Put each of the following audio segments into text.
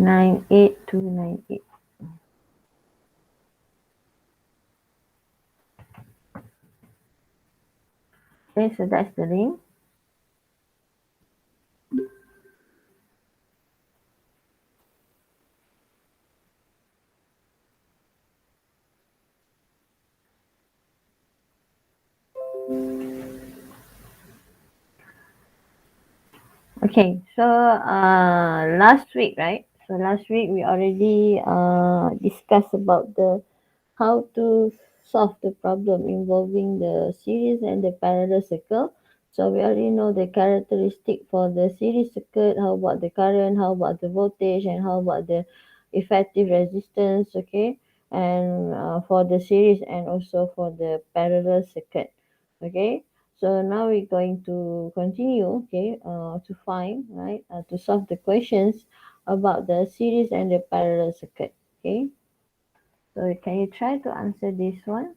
98298. Okay, so that's the link. Okay, so last week, right? So last week we already discussed about the how to solve the problem involving the series and the parallel circle. So we already know the characteristic for the series circuit, how about the current, how about the voltage, and how about the effective resistance, okay? And for the series and also for the parallel circuit, okay? So now we're going to continue, okay, to find, right, to solve the questions about the series and the parallel circuit, okay? So can you try to answer this one?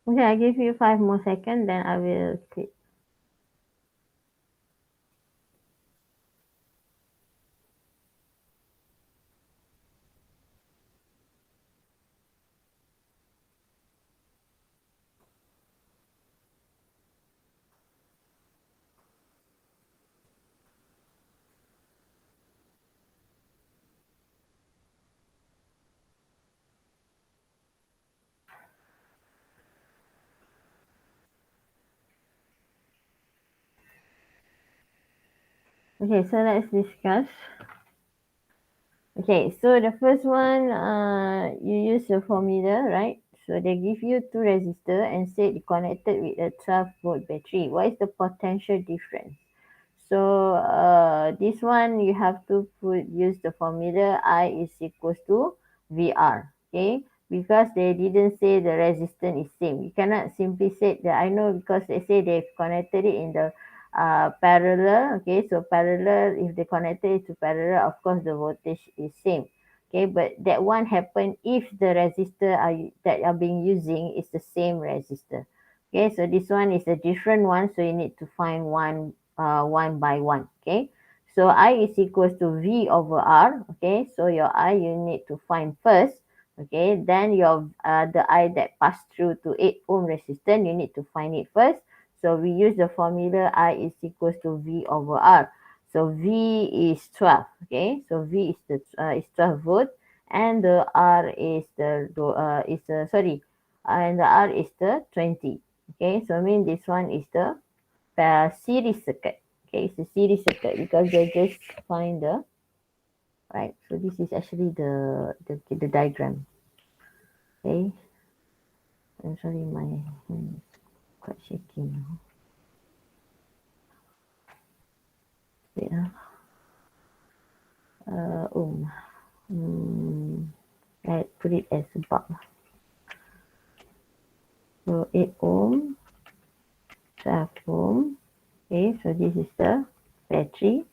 Okay, I give you 5 more seconds, then I will click. Okay, so let's discuss. Okay, so the first one, you use the formula, right? So they give you two resistor and say it connected with a 12-volt battery. What is the potential difference? So this one you have to use the formula I is equals to VR. Okay, because they didn't say the resistance is same. You cannot simply say that. I know because they say they've connected it in the parallel. Okay, so parallel, if they connected it to parallel, of course the voltage is same. Okay, but that one happen if the resistor that are being using is the same resistor. Okay, so this one is a different one, so you need to find one by one. Okay, so I is equals to V over R. Okay, so your I you need to find first. Okay, then your the I that passed through to 8 ohm resistance, you need to find it first. So we use the formula I is equals to V over R. So V is 12. Okay, so V is 12 volt, and the R is the sorry, and the R is the 20. Okay, so I mean this one is the series circuit. Okay, it's a series circuit because they just find the right. So this is actually the diagram. Okay, I'm sorry, my hand is quite shaking now. Wait, ohm. I put it as a bar. So 8 ohm, 12 ohm. Okay, so this is the battery.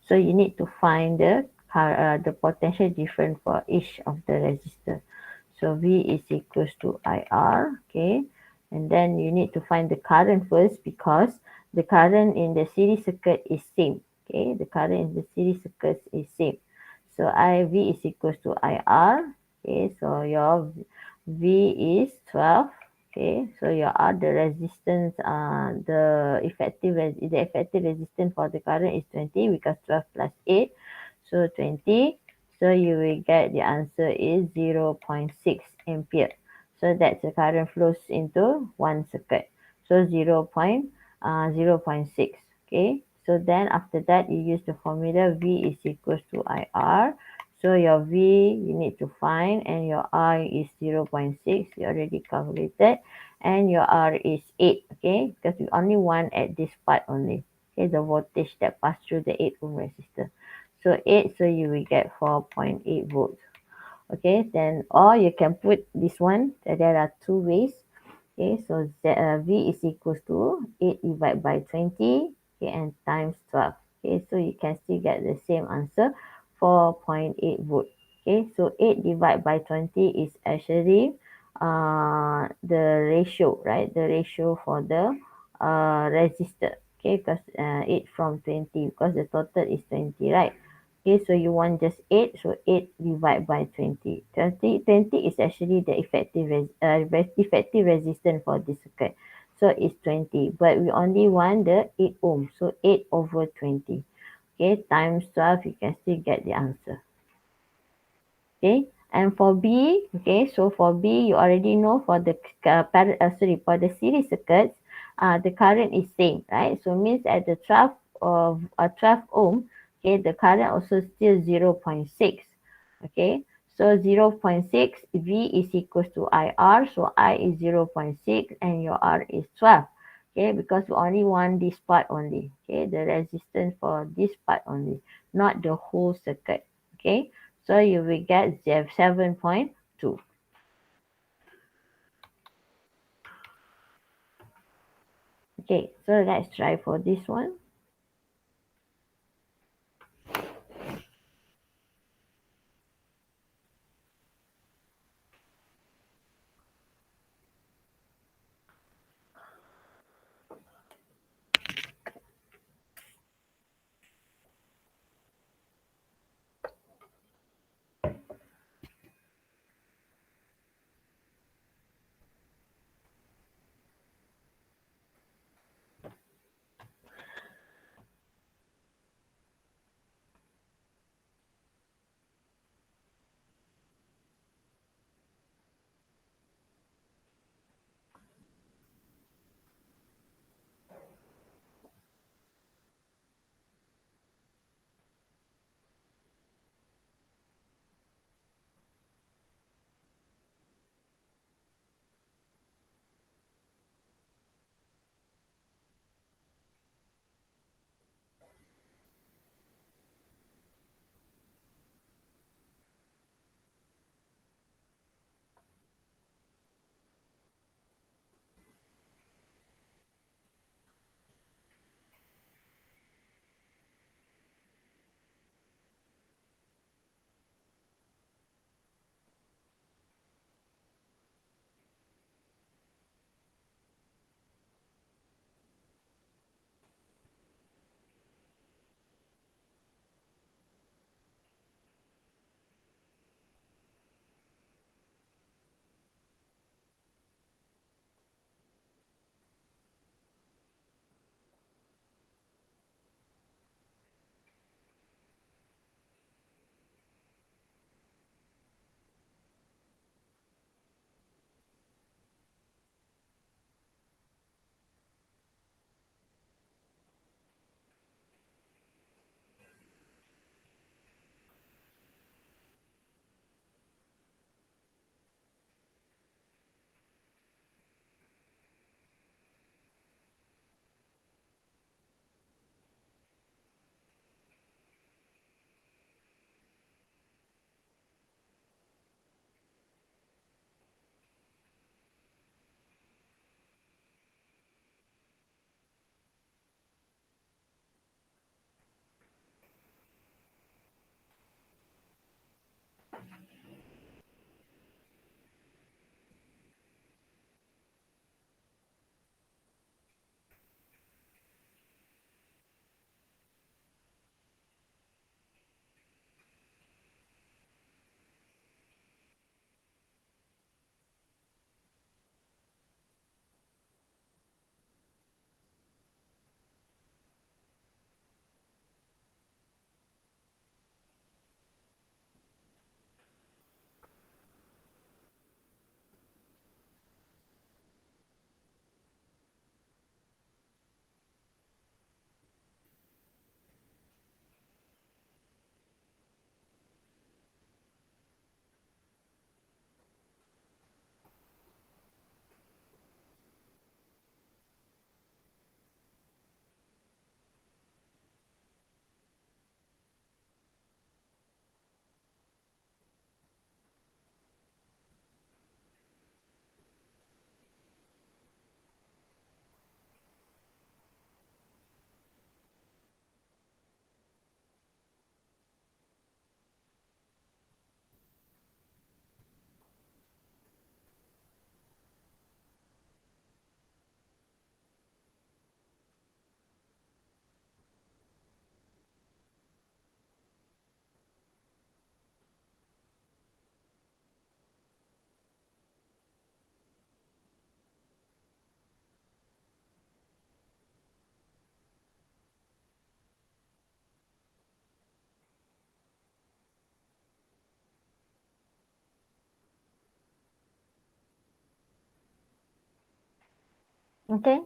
So you need to find the potential difference for each of the resistor. So V is equals to IR. Okay, and then you need to find the current first because the current in the series circuit is same. Okay, the current in the series circuit is same. So IV is equals to IR. Okay, so your V is 12. Okay, so your R, the resistance, the effective resistance for the current is 20 because 12 plus 8, so 20. So you will get the answer is 0.6 ampere. So that's the current flows into one circuit. So 0.6. Okay, so then after that you use the formula V is equals to IR. So your V you need to find, and your I is 0.6. You already calculated, and your R is 8. Okay, because we only want at this part only. Okay, the voltage that pass through the 8 ohm resistor. So 8, so you will get 4.8 volts. Okay, then or you can put this one. There are two ways. Okay, so V is equals to 8 divided by 20, okay, and times 12. Okay, so you can still get the same answer, 4.8 volt. Okay, so 8 divided by 20 is actually the ratio, right? The ratio for the resistor. Okay, because 8 from 20, because the total is 20, right? Okay, so you want just 8, so 8 divided by 20. 20 is actually the effective resistance for this circuit. So it's 20, but we only want the 8 ohm, so 8 over 20. Okay, times 12, you can still get the answer. Okay, and for B, okay, so for B, you already know for the for the series circuits, the current is same, right? So means at the 12 ohm, okay, the current also still 0.6. Okay, so 0.6 V is equals to IR, so I is 0.6 and your R is 12. Okay, because we only want this part only. Okay, the resistance for this part only, not the whole circuit. Okay, so you will get 7.2. Okay, so let's try for this one. Okay,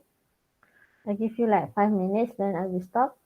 I give you like 5 minutes, then I will stop.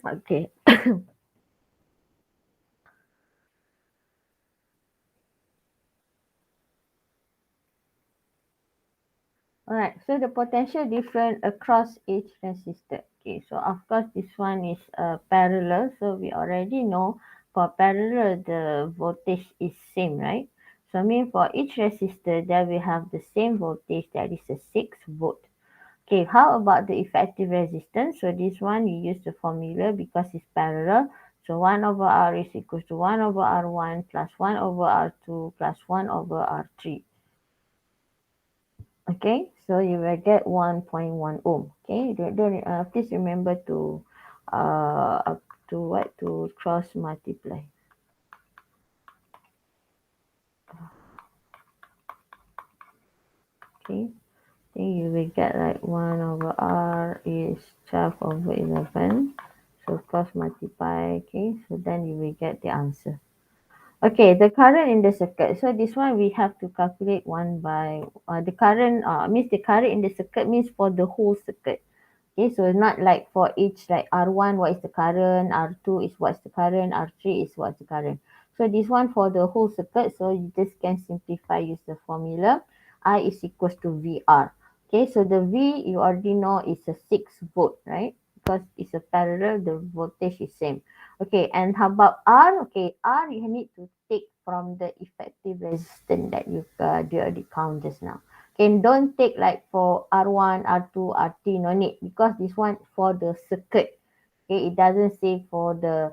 Okay. Alright, so the potential difference across each resistor. Okay, so of course this one is parallel, so we already know for parallel the voltage is same, right? So I mean for each resistor there we have the same voltage, that is a 6 volt. Okay, how about the effective resistance? So this one you use the formula because it's parallel. So 1 over R is equals to 1 over R1 plus 1 over R2 plus 1 over R3. Okay, so you will get 1.1 ohm. Okay, please remember to cross multiply. Okay, then you will get like 1 over R is 12 over 11. So cross multiply. Okay, so then you will get the answer. Okay, the current in the circuit. So this one we have to calculate one by the current. Means the current in the circuit means for the whole circuit. Okay, so not like for each, like R1 what is the current, R2 is what's the current, R3 is what's the current. So this one for the whole circuit, so you just can simplify, use the formula. I is equals to VR. Okay, so the V you already know is a 6 volt, right? Because it's a parallel, the voltage is same. Okay, and how about R? Okay, R you need to take from the effective resistance that you already count just now. Can don't take like for R1, R2, R3, no need, because this one for the circuit. Okay, it doesn't say for the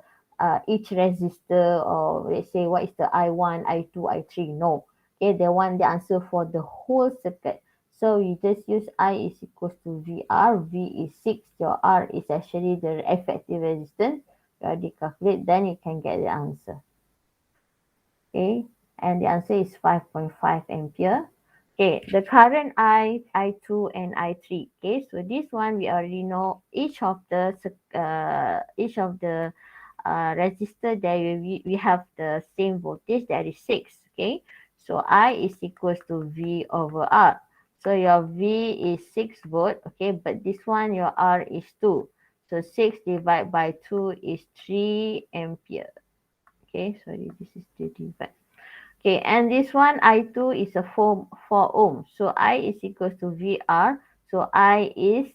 each resistor, or let's say what is the I1, I2, I3. No. Okay, the answer for the whole circuit. So you just use I is equals to VR. V is 6. Your R is actually the effective resistance. You already calculate, then you can get the answer. Okay, and the answer is 5.5 ampere. Okay, the current I2 and I3. Okay, so this one we already know each of the resistor there we have the same voltage, that is 6. Okay, so I is equals to V over R. So your V is 6 volt. Okay, but this one your R is 2. So 6 divided by 2 is 3 ampere. Okay, sorry, this is the divide. Okay, and this one I2 is a 4 ohm. So I is equals to VR. So I is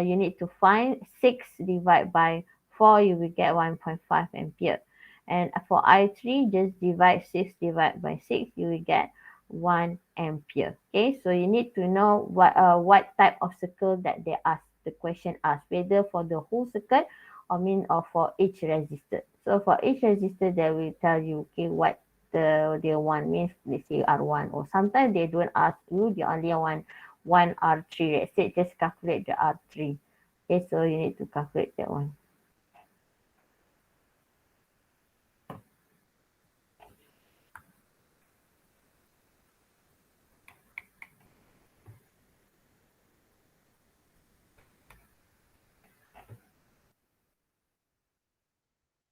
you need to find 6 divided by 4, you will get 1.5 ampere. And for I3, just divide 6 divided by 6, you will get 1 ampere. Okay, so you need to know what type of circle that they ask, the question asked, whether for the whole circuit or for each resistor. So for each resistor, they will tell you, okay, what the one means, let's say R1, or sometimes they don't ask you, they only want one R3. Let's say just calculate the R3. Okay, so you need to calculate that one.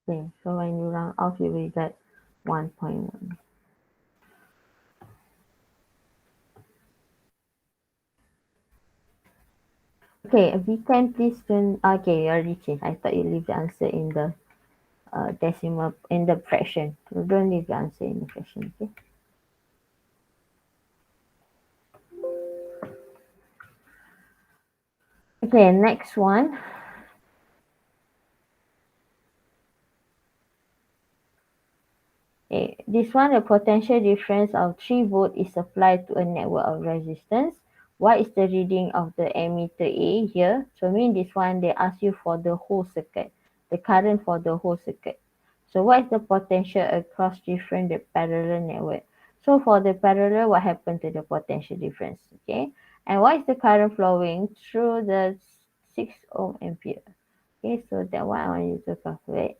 Okay, so when you round off, you will get 1.1. Okay, if you can please turn. Okay, you already changed. I thought you leave the answer in the decimal, in the fraction. So don't leave the answer in the fraction. Okay. Okay, next one. Okay, this one, the potential difference of 3 volt is applied to a network of resistance. What is the reading of the ammeter A here? So mean this one, they ask you for the whole circuit, the current for the whole circuit. So what is the potential across different the parallel network? So for the parallel, what happened to the potential difference? Okay, and what is the current flowing through the 6 ohm ampere? Okay, so that one I want you to calculate.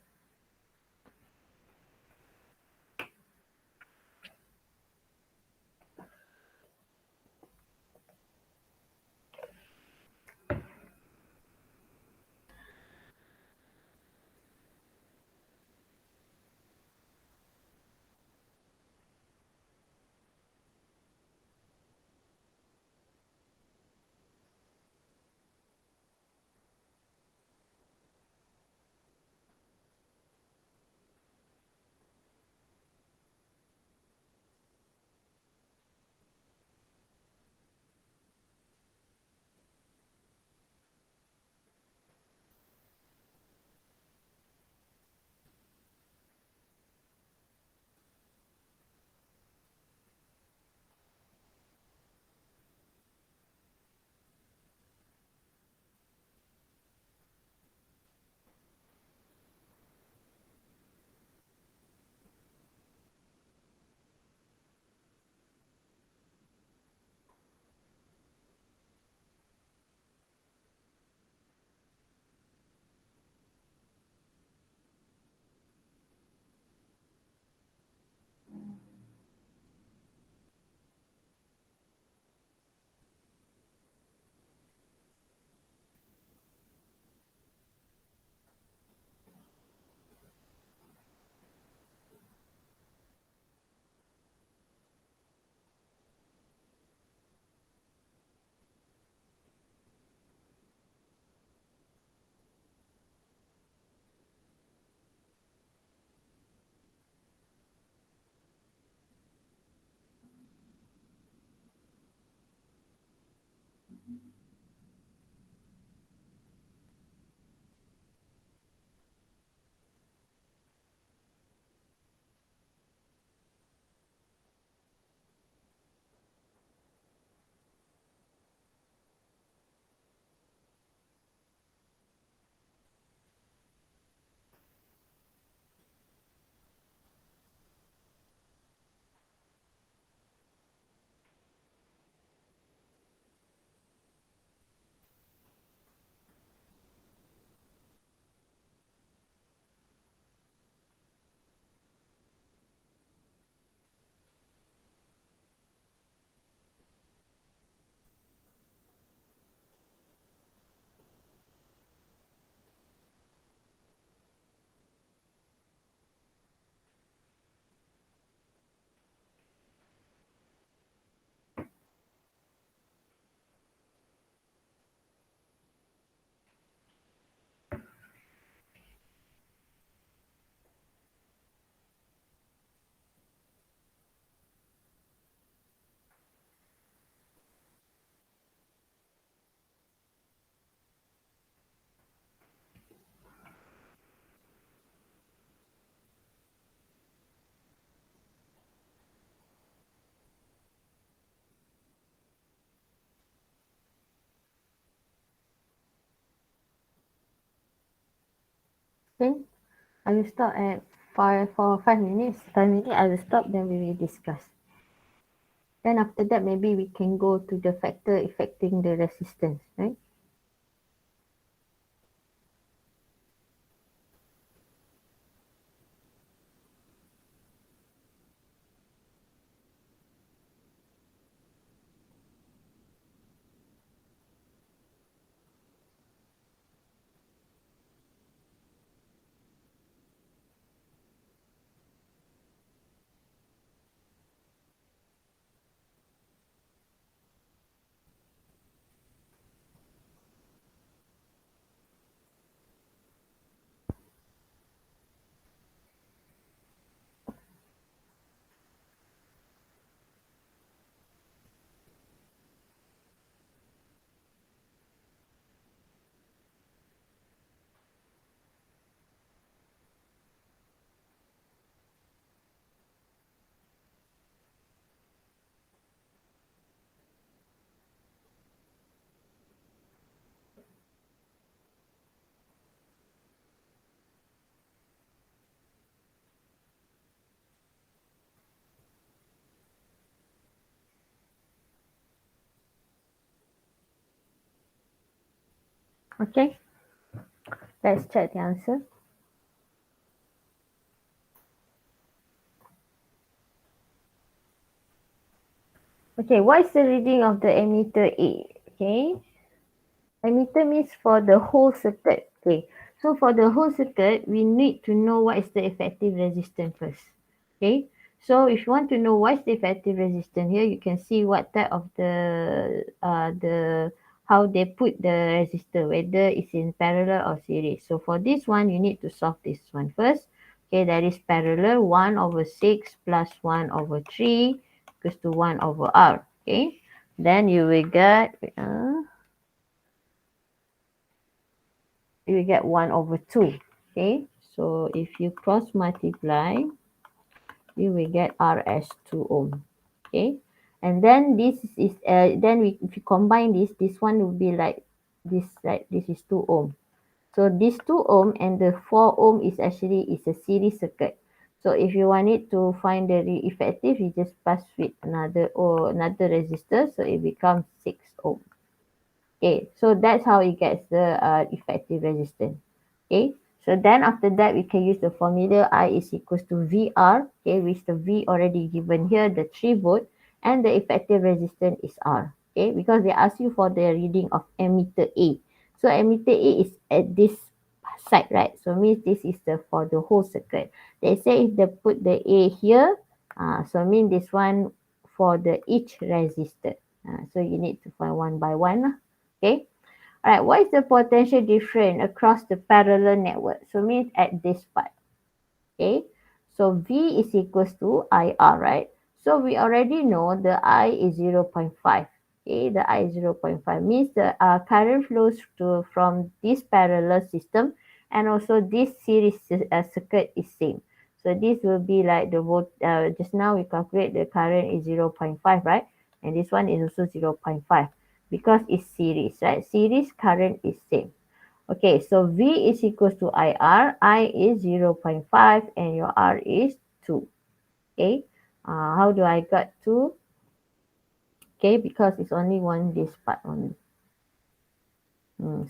Okay, I will stop at 5 minutes. 5 minutes, I will stop, then we will discuss. Then after that, maybe we can go to the factor affecting the resistance, right? Okay, let's check the answer. Okay, what is the reading of the ammeter A? Okay, ammeter means for the whole circuit. Okay, so for the whole circuit, we need to know what is the effective resistance first. Okay, so if you want to know what is the effective resistance here, you can see what type of the how they put the resistor, whether it's in parallel or series. So for this one, you need to solve this one first. Okay, that is parallel 1 over 6 plus 1 over 3 equals to 1 over R. Okay, then you will get you will get 1 over 2. Okay, so if you cross multiply, you will get R as 2 ohm. Okay, and then this is then if you combine this one will be like this, right? This is 2 ohm. So this 2 ohm and the 4 ohm is a series circuit. So if you want it to find the effective, you just pass with another resistor, so it becomes 6 ohm. Okay, so that's how it gets the effective resistance. Okay, so then after that we can use the formula I is equals to VR. Okay, which the V already given here, the 3 volt, and the effective resistance is R. Okay, because they ask you for the reading of ammeter A. So ammeter A is at this side, right? So means this is the for the whole circuit. They say if they put the A here, so mean this one for the each resistor. So you need to find one by one. Okay. All right. What is the potential difference across the parallel network? So means at this part. Okay. So V is equals to IR, right? So we already know the I is 0.5. Okay. The I is 0.5 means the current flows from this parallel system, and also this series circuit is same. So this will be like the volt. Just now we calculate the current is 0.5, right? And this one is also 0.5 because it's series, right? Series current is same. Okay, so V is equals to IR. I is 0.5 and your R is 2. Okay, how do I got 2? Okay, because it's only one this part only.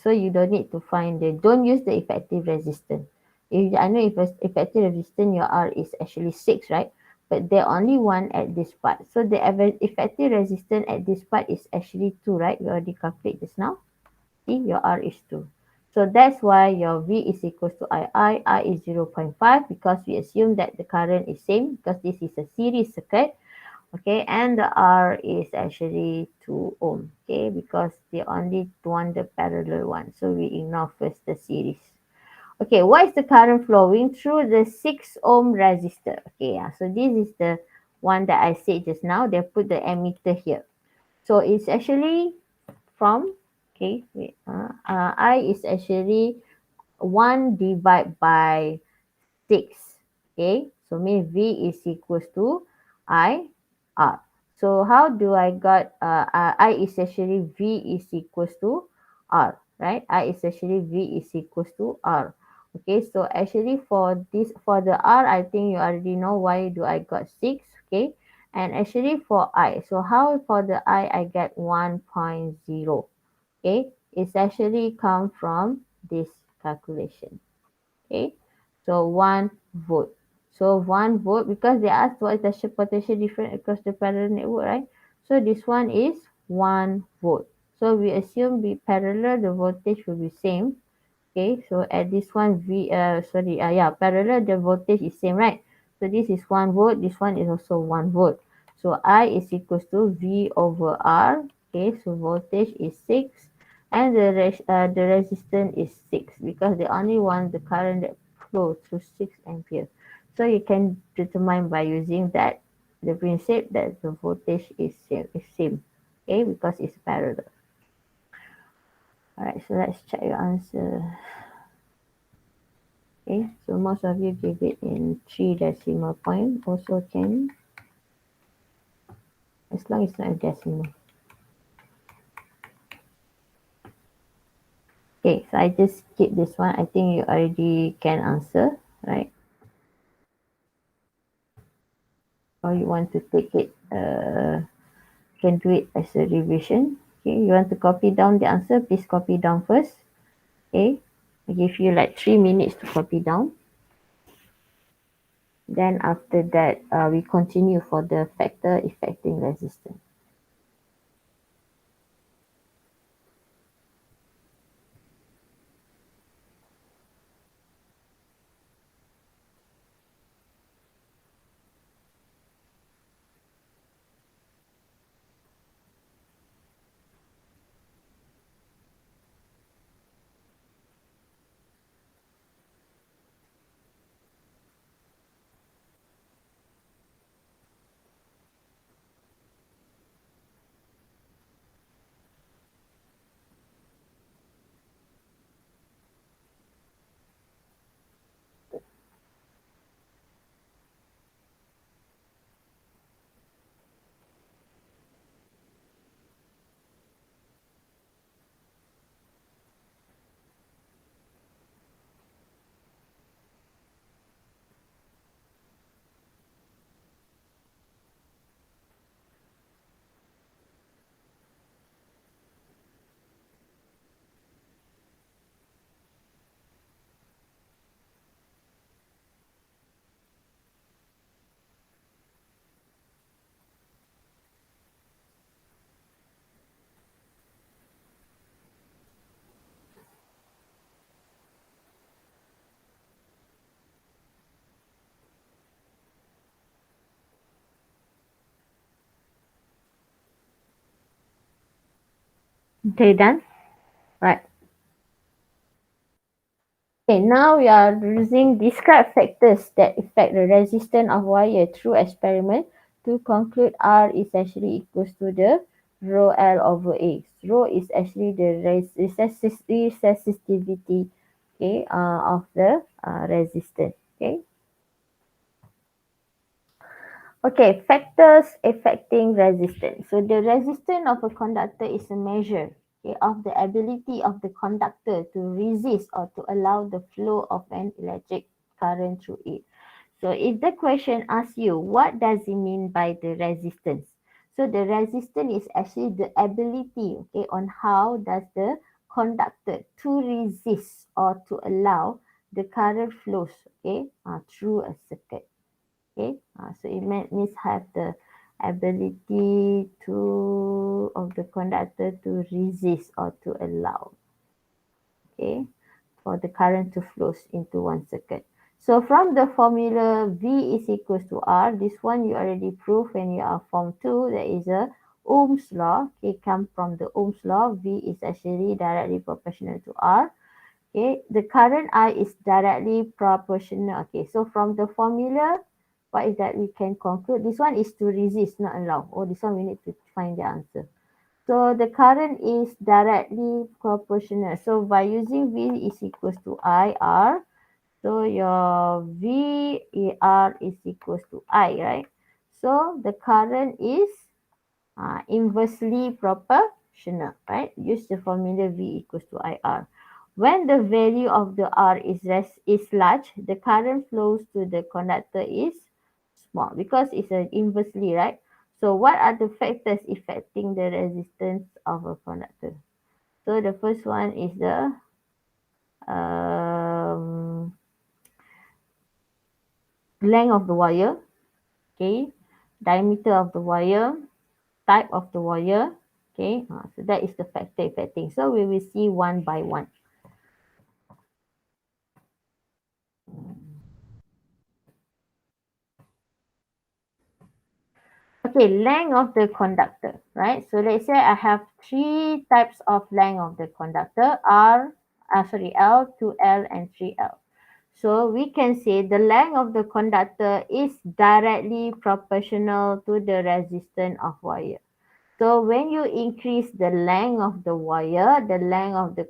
So you don't need to find don't use the effective resistance. I know if effective resistance, your R is actually 6, right? But there only one at this part. So the effective resistance at this part is actually 2, right? We already calculate this now. See, your R is 2. So that's why your V is equals to I is 0.5 because we assume that the current is same because this is a series circuit. Okay, and the R is actually 2 ohm. Okay, because they only want the parallel one. So we ignore first the series. Okay, what is the current flowing through the 6 ohm resistor? Okay, yeah, so this is the one that I said just now. They put the ammeter here. So it's actually from, okay, wait, I is actually 1 divided by 6. Okay, so mean V is equals to I R. So how do I got I is actually V is equals to R, right? I is actually V is equals to R. Okay, so actually for this, for the R, I think you already know why do I got 6. Okay, and actually for I, so how for the I get 1.0. Okay, it's actually come from this calculation. Okay, so 1 volt. So 1 volt, because they asked what is the potential difference across the parallel network, right? So this one is 1 volt. So we assume the parallel, the voltage will be same. Okay, so at this one yeah, parallel, the voltage is same, right? So this is 1 volt, this one is also 1 volt. So I is equals to V over R. Okay, so voltage is 6 and the resistance is 6 because they only want the current that flow through 6 ampere. So you can determine by using that the principle that the voltage is same. Okay, because it's parallel. All right, so let's check your answer. Okay, so most of you give it in 3 decimal point, also can, as long as it's not a decimal. Okay, so I just skip this one. I think you already can answer, right? Or you want to take it, can do it as a revision. Okay, you want to copy down the answer, please copy down first. Okay, I give you like 3 minutes to copy down. Then after that, we continue for the factor affecting resistance. Okay, done? Right. Okay, now we are using describe factors that affect the resistance of wire through experiment to conclude R is actually equals to the rho L over A. Rho is actually the resistivity, okay, of the resistance. Okay. Okay, factors affecting resistance. So the resistance of a conductor is a measure, okay, of the ability of the conductor to resist or to allow the flow of an electric current through it. So if the question asks you, what does it mean by the resistance? So the resistance is actually the ability, okay, on how does the conductor to resist or to allow the current flows, okay, through a circuit. Okay, so it means have the ability to of the conductor to resist or to allow, okay, for the current to flows into one circuit. So from the formula V is equals to R, this one you already proved when you are form 2, there is a Ohm's law, okay, come from the Ohm's law, V is actually directly proportional to R. Okay, the current I is directly proportional. Okay, so from the formula, what is that we can conclude? This one is to resist, not allow. Oh, this one we need to find the answer. So the current is directly proportional. So by using V is equals to IR, so your VAR is equals to I, right? So the current is inversely proportional, right? Use the formula V equals to IR. When the value of the R is large, the current flows to the conductor is small because it's inversely, right? So what are the factors affecting the resistance of a conductor? So the first one is the um, length of the wire, okay, diameter of the wire, type of the wire. Okay, so that is the factor affecting. So we will see one by one. Okay, length of the conductor, right? So let's say I have three types of length of the conductor, L, 2L, and 3L. So we can say the length of the conductor is directly proportional to the resistance of wire. So when you increase the length of the wire, the length of the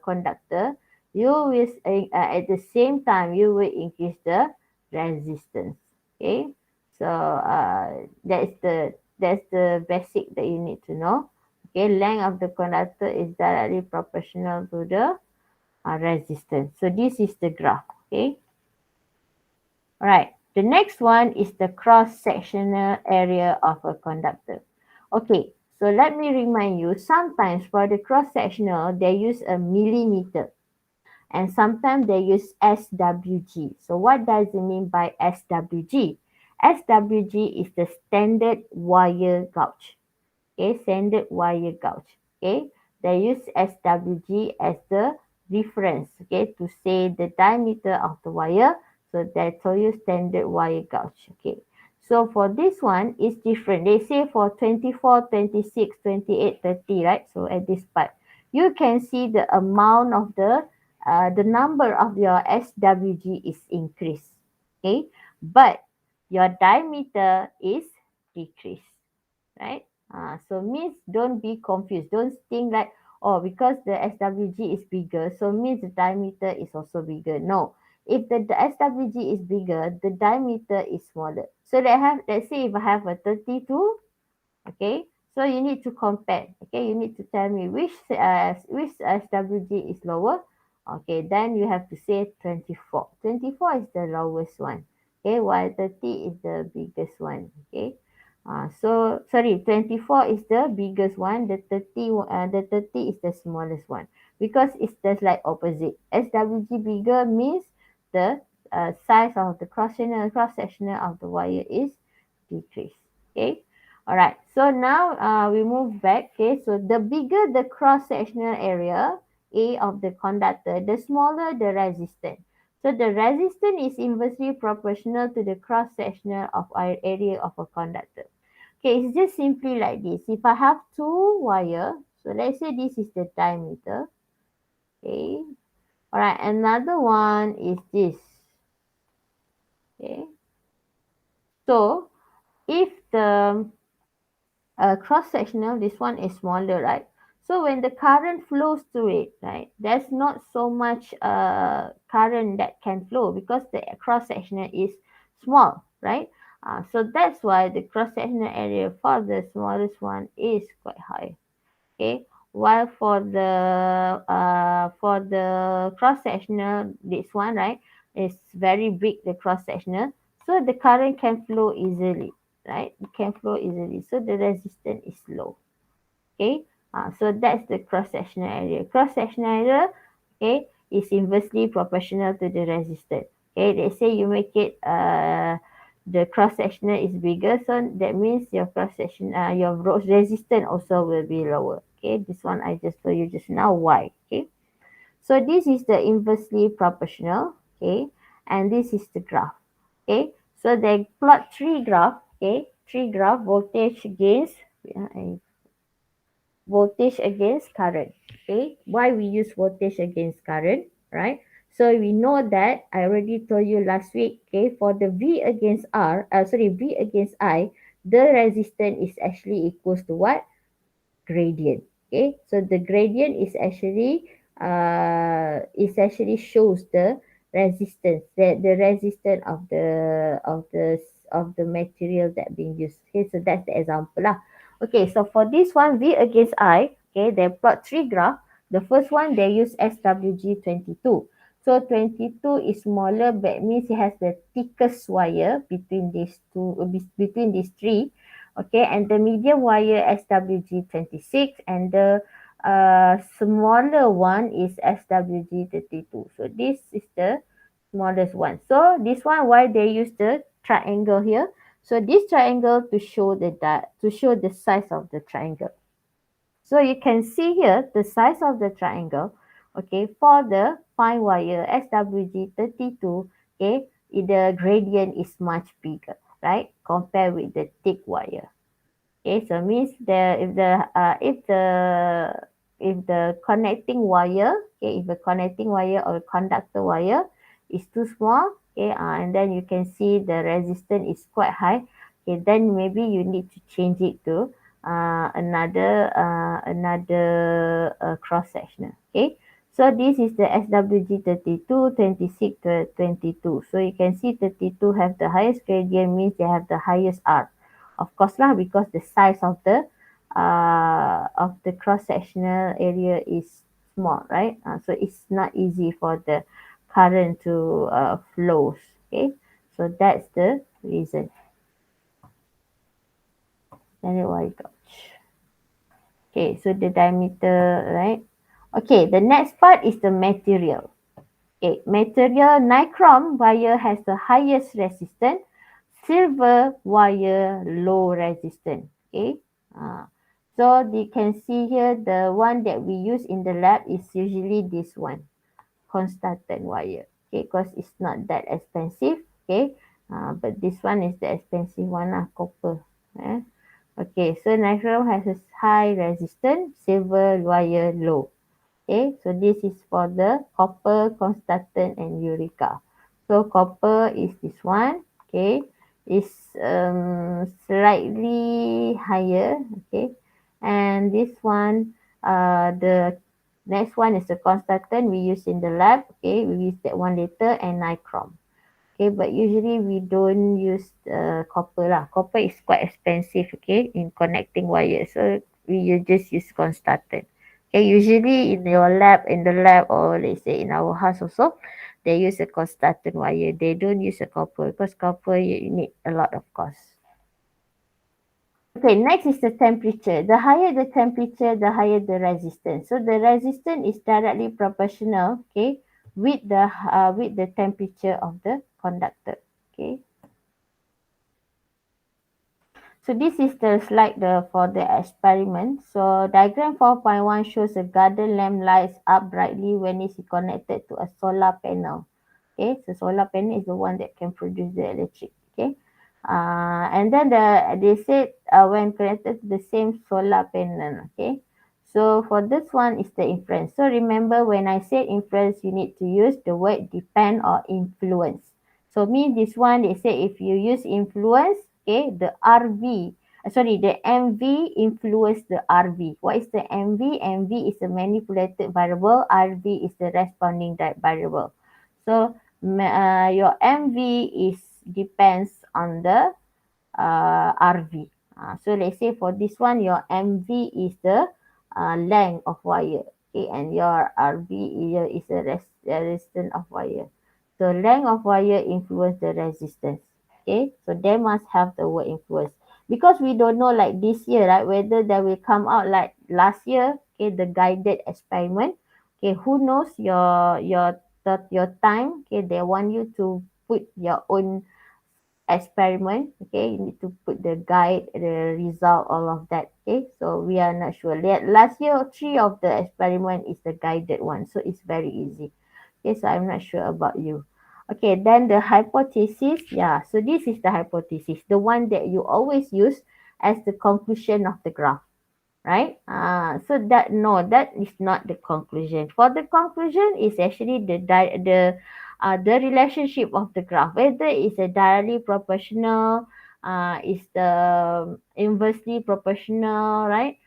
conductor, you will at the same time you will increase the resistance. Okay, so that's the basic that you need to know. Okay, length of the conductor is directly proportional to the resistance. So this is the graph. Okay, all right. The next one is the cross-sectional area of a conductor. Okay, so let me remind you, sometimes for the cross-sectional, they use a millimeter. and sometimes they use SWG. So what does it mean by SWG? SWG is the standard wire gauge. Okay, standard wire gauge. Okay, they use SWG as the reference. Okay, to say the diameter of the wire. So that's all you standard wire gauge. Okay, so for this one, it's different. They say for 24, 26, 28, 30, right? So at this part, you can see the amount of the number of your SWG is increased. Okay, but your diameter is decreased, right? So means don't be confused. Don't think like, oh, because the SWG is bigger, so means the diameter is also bigger. No. If the SWG is bigger, the diameter is smaller. So let's say if I have a 32, okay, so you need to compare. Okay, you need to tell me which SWG is lower. Okay, then you have to say 24. 24 is the lowest one. Okay, while 30 is the biggest one. Okay. So sorry, 24 is the biggest one. The 30 is the smallest one because it's just like opposite. SWG bigger means the size of the cross sectional of the wire is decreased. Okay. All right. So now we move back. Okay. So the bigger the cross-sectional area A of the conductor, the smaller the resistance. So the resistance is inversely proportional to the cross-sectional of our area of a conductor. Okay, it's just simply like this. If I have two wire, so let's say this is the diameter. Okay. All right. Another one is this. Okay. So if the cross-sectional, this one is smaller, right? So when the current flows through it, right, there's not so much current that can flow because the cross-sectional is small, right? So that's why the cross-sectional area for the smallest one is quite high. Okay, while for the cross-sectional, this one, right, is very big, the cross-sectional, so the current can flow easily, right? It can flow easily, so the resistance is low. Okay, so that's the cross-sectional area. Cross-sectional area, okay, is inversely proportional to the resistance. Okay, let's say you make it the cross-sectional is bigger, so that means your cross-section your resistance also will be lower. Okay, this one I just told you just now why. Okay, so this is the inversely proportional. Okay, and this is the graph. Okay, so they plot three graph. Okay, three graph voltage against voltage against current. Okay, why we use voltage against current, right? So we know that I already told you last week. Okay, for the V against V against I, the resistance is actually equals to what? Gradient. Okay, so the gradient is actually shows the resistance, the resistance of the material that being used. Okay, so that's the example lah. Okay, so for this one, V against I, okay, they plot three graph. The first one they use SWG 22. So 22 is smaller, but means it has the thickest wire between these two, between these three. Okay, and the medium wire SWG 26, and the smaller one is SWG 32. So this is the smallest one. So this one, why they use the triangle here? So this triangle to show the size of the triangle. So you can see here the size of the triangle. Okay, for the fine wire SWG 32, okay, the gradient is much bigger, right? Compared with the thick wire. Okay, so means if the connecting wire, okay, if the connecting wire or conductor wire is too small, okay, and then you can see the resistance is quite high, okay, then maybe you need to change it to another cross sectional. Okay, so this is the SWG 32, 26 to 22. So you can see 32 have the highest gradient, means they have the highest R. Of course lah, because the size of the cross-sectional area is small, right? So it's not easy for the current to flows. Okay, so that's the reason. Anyway, okay, so the diameter, right? Okay, the next part is the material. Okay, material nichrome wire has the highest resistance, silver wire low resistance. Okay, so you can see here the one that we use in the lab is usually this one, conductor wire. Okay, because it's not that expensive. Okay, but this one is the expensive one, copper. Eh? Okay, so nichrome has a high resistance, silver wire low. Okay, so this is for the copper, conductant, and Eureka. So copper is this one. Okay, is slightly higher. Okay, and this one, the next one is the conductant we use in the lab. Okay, we use that one later, and nichrome. Okay, but usually we don't use copper lah. Copper is quite expensive, okay, in connecting wires. So we just use conductor. Okay, usually in your lab, in the lab, or let's say in our house also, they use a conductor wire. They don't use a copper because copper you need a lot of cost. Okay, next is the temperature. The higher the temperature, the higher the resistance. So the resistance is directly proportional, okay, with the temperature of the conductor. Okay. So this is the slide for the experiment. So diagram 4.1 shows a garden lamp lights up brightly when it's connected to a solar panel. Okay, so solar panel is the one that can produce the electric. Okay, and then they said when connected to the same solar panel. Okay, so for this one is the inference. So remember when I said inference, you need to use the word depend or influence. So me this one they say if you use influence, okay, the MV influence the RV. What is the MV? MV is the manipulated variable. RV is the responding variable. So your MV is depends on the RV. So let's say for this one, your MV is the length of wire, okay, and your RV is the resistance of wire. So length of wire influence the resistance. Okay, so they must have the word influence because we don't know like this year, right? Whether they will come out like last year, okay, the guided experiment. Okay, who knows your time? Okay, they want you to put your own experiment. Okay, you need to put the guide, the result, all of that. Okay, so we are not sure. Last year, three of the experiment is the guided one, so it's very easy. Okay, so I'm not sure about you. Okay, then the hypothesis. Yeah, so this is the hypothesis, the one that you always use as the conclusion of the graph, right? So that no, that is not the conclusion. For the conclusion is actually the relationship of the graph, whether it's a directly proportional, is the inversely proportional, right?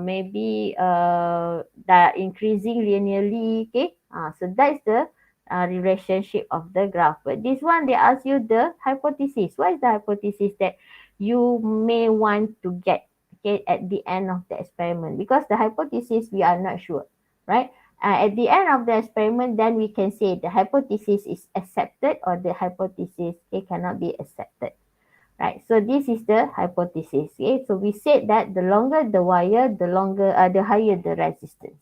Maybe that increasing linearly. Okay, so that's the relationship of the graph. But this one they ask you the hypothesis. What is the hypothesis that you may want to get, okay, at the end of the experiment? Because the hypothesis we are not sure, right? At the end of the experiment, then we can say the hypothesis is accepted or the hypothesis, okay, cannot be accepted, right? So this is the hypothesis. Okay, so we said that the longer the wire, the higher the resistance.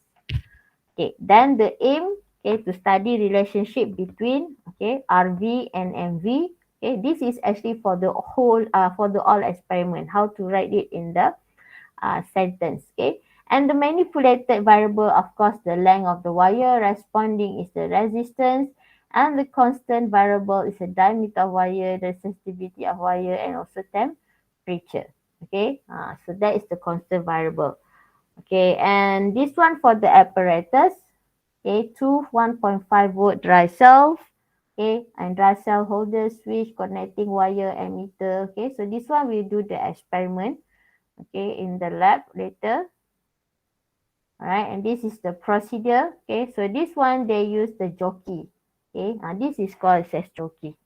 Okay, then the aim, okay, to study relationship between, okay, RV and MV. Okay, this is actually for the whole for the all experiment, how to write it in the sentence. Okay, and the manipulated variable, of course, the length of the wire. Responding is the resistance, and the constant variable is the diameter of wire, the sensitivity of wire, and also temperature. Okay, so that is the constant variable. Okay, and this one for the apparatus. Okay, two 1.5 volt dry cell. Okay, and dry cell holder, switch, connecting wire, ammeter. Okay, so this one we do the experiment, okay, in the lab later. All right, and this is the procedure. Okay, so this one they use the jockey. Okay, this is called as jockey.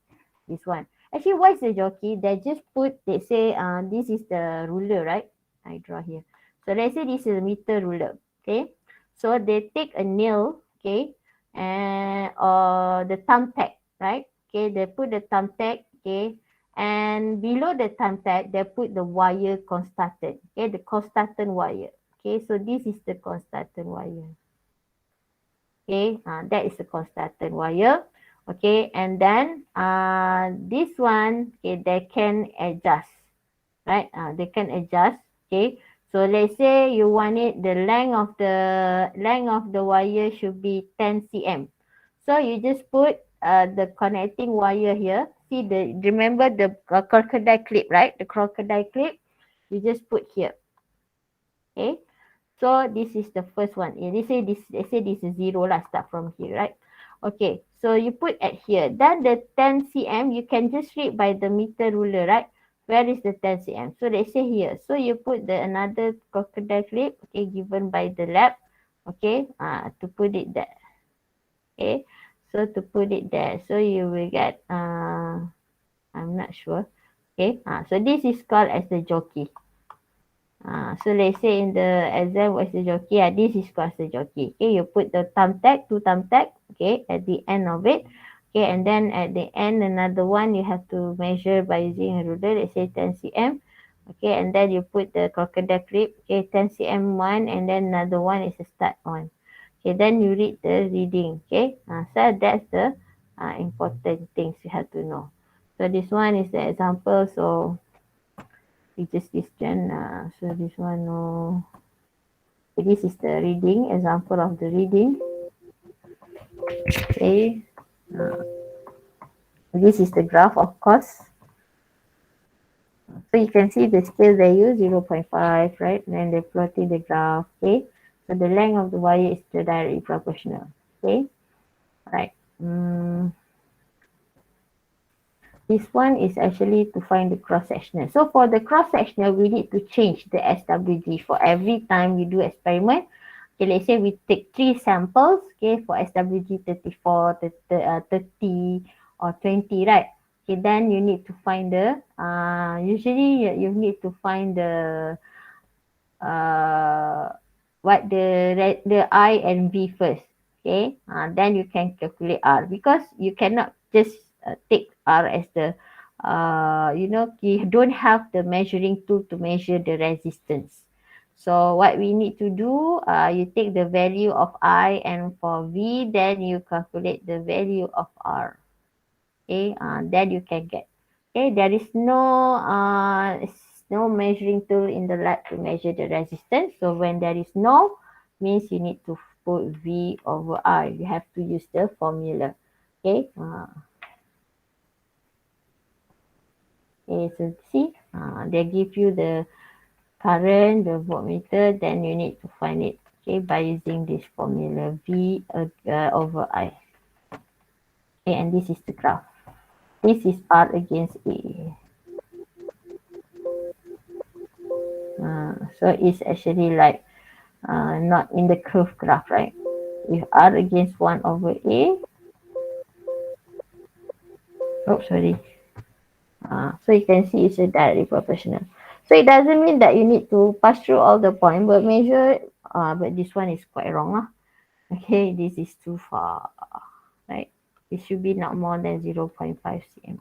This one. Actually, what is the jockey? They just put, they say, this is the ruler, right? I draw here. So let's say this is a meter ruler. Okay, so they take a nail, okay, and the thumbtack, right? Okay, they put the thumbtack, okay, and below the thumbtack they put the wire conductor, okay, the conductor wire. Okay, so this is the conductor wire. Okay, that is a constant wire. Okay, and then this one, okay, they can adjust, right? They can adjust. Okay, so let's say you want it, the length of the wire should be 10 cm. So you just put the connecting wire here. See, remember the crocodile clip, right? The crocodile clip, you just put here. Okay, so this is the first one. They say this is zero lah, start from here, right? Okay, so you put at here. Then the 10 cm, you can just read by the meter ruler, right? Where is the 10 cm? So they say here. So you put the another crocodile clip, okay, given by the lab, okay, to put it there. Okay, so to put it there, so you will get, I'm not sure. Okay, so this is called as the jockey. So let's say in the exam what's the jockey? This is called the jockey. Okay, you put the thumbtack, two thumbtack, okay, at the end of it. Okay, and then at the end another one you have to measure by using a ruler, let's say 10 cm. Okay, and then you put the crocodile clip, okay, 10 cm one, and then another one is a start one. Okay, then you read the reading. Okay, so that's the important things you have to know. So this one is the example. So we just listen. So this one, no. This is the reading, example of the reading. Okay. This is the graph, of course. So you can see the scale value 0.5, right? And then they plotted the graph. Okay. So the length of the wire is directly proportional. Okay. Right. This one is actually to find the cross-sectional. So for the cross-sectional, we need to change the SWG for every time we do experiment. Okay, let's say we take 3 samples, okay, for SWG 34, 30, or 20, right? Okay, then you need to find the, usually you need to find the, uh, what the I and V first. Okay, then you can calculate R, because you cannot just take R as the, you don't have the measuring tool to measure the resistance. So what we need to do, you take the value of I, and for V, then you calculate the value of R. Okay, then you can get. Okay, there is no measuring tool in the lab to measure the resistance. So when there is no, means you need to put V over R. You have to use the formula. Okay, okay, so see, they give you the current, the voltmeter, then you need to find it, okay, by using this formula V over I. Okay, and this is the graph. This is R against A. So it's actually like not in the curve graph, right? If R against 1 over A, oh, sorry. So you can see it's a directly proportional. So it doesn't mean that you need to pass through all the point, but measure, but this one is quite wrong. Okay, this is too far, right? It should be not more than 0.5 cm.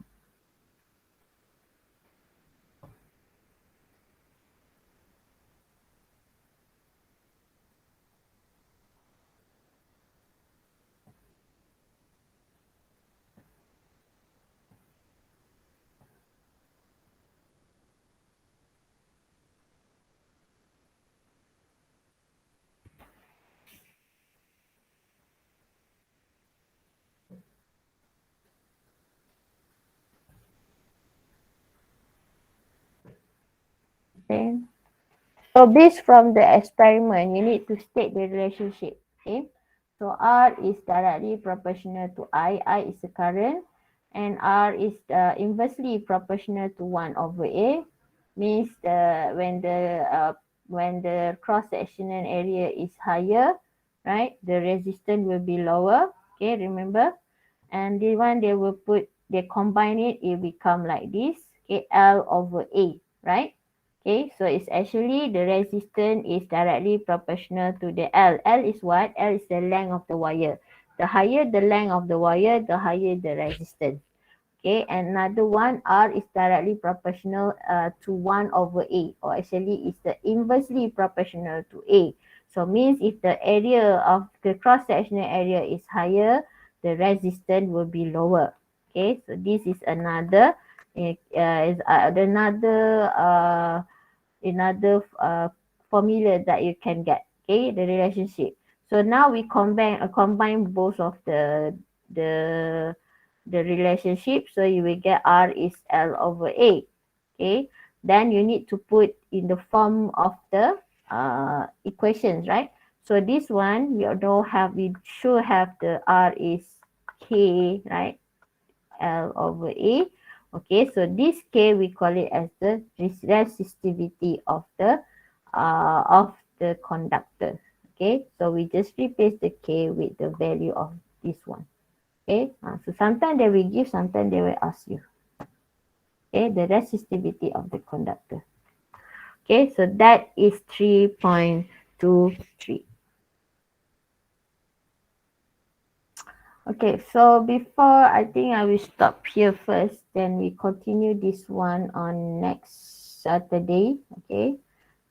Okay. So based from the experiment, you need to state the relationship. Okay. So R is directly proportional to I. I is the current, and R is inversely proportional to 1 over A. Means when the cross-sectional area is higher, right, the resistance will be lower. Okay, remember? And the one they combine it, it become like this. Okay, L over A, right? Okay, so it's actually the resistance is directly proportional to the L. L is what? L is the length of the wire. The higher the length of the wire, the higher the resistance. Okay, and another one, R is directly proportional to 1 over A, or actually it's the inversely proportional to A. So means if the area of the cross-sectional area is higher, the resistance will be lower. Okay, so this is another another formula that you can get. Okay, the relationship. So now we combine both of the the relationship. So you will get R is L over A. Okay, then you need to put in the form of the equations, right? So this one we should have the R is K, right? L over A. Okay, so this K we call it as the resistivity of the conductor. Okay, so we just replace the K with the value of this one. Okay, so sometimes they will give, sometimes they will ask you. Okay, the resistivity of the conductor. Okay, so that is 3.23. Okay, so before I think I will stop here first, then we continue this one on next Saturday. Okay,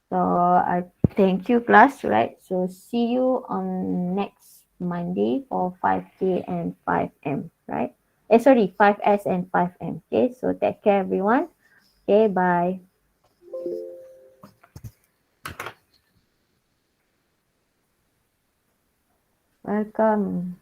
so I thank you class, right? So see you on next Monday for 5K and 5M, right? Sorry, 5S and 5M. Okay, so take care everyone. Okay, bye. Welcome.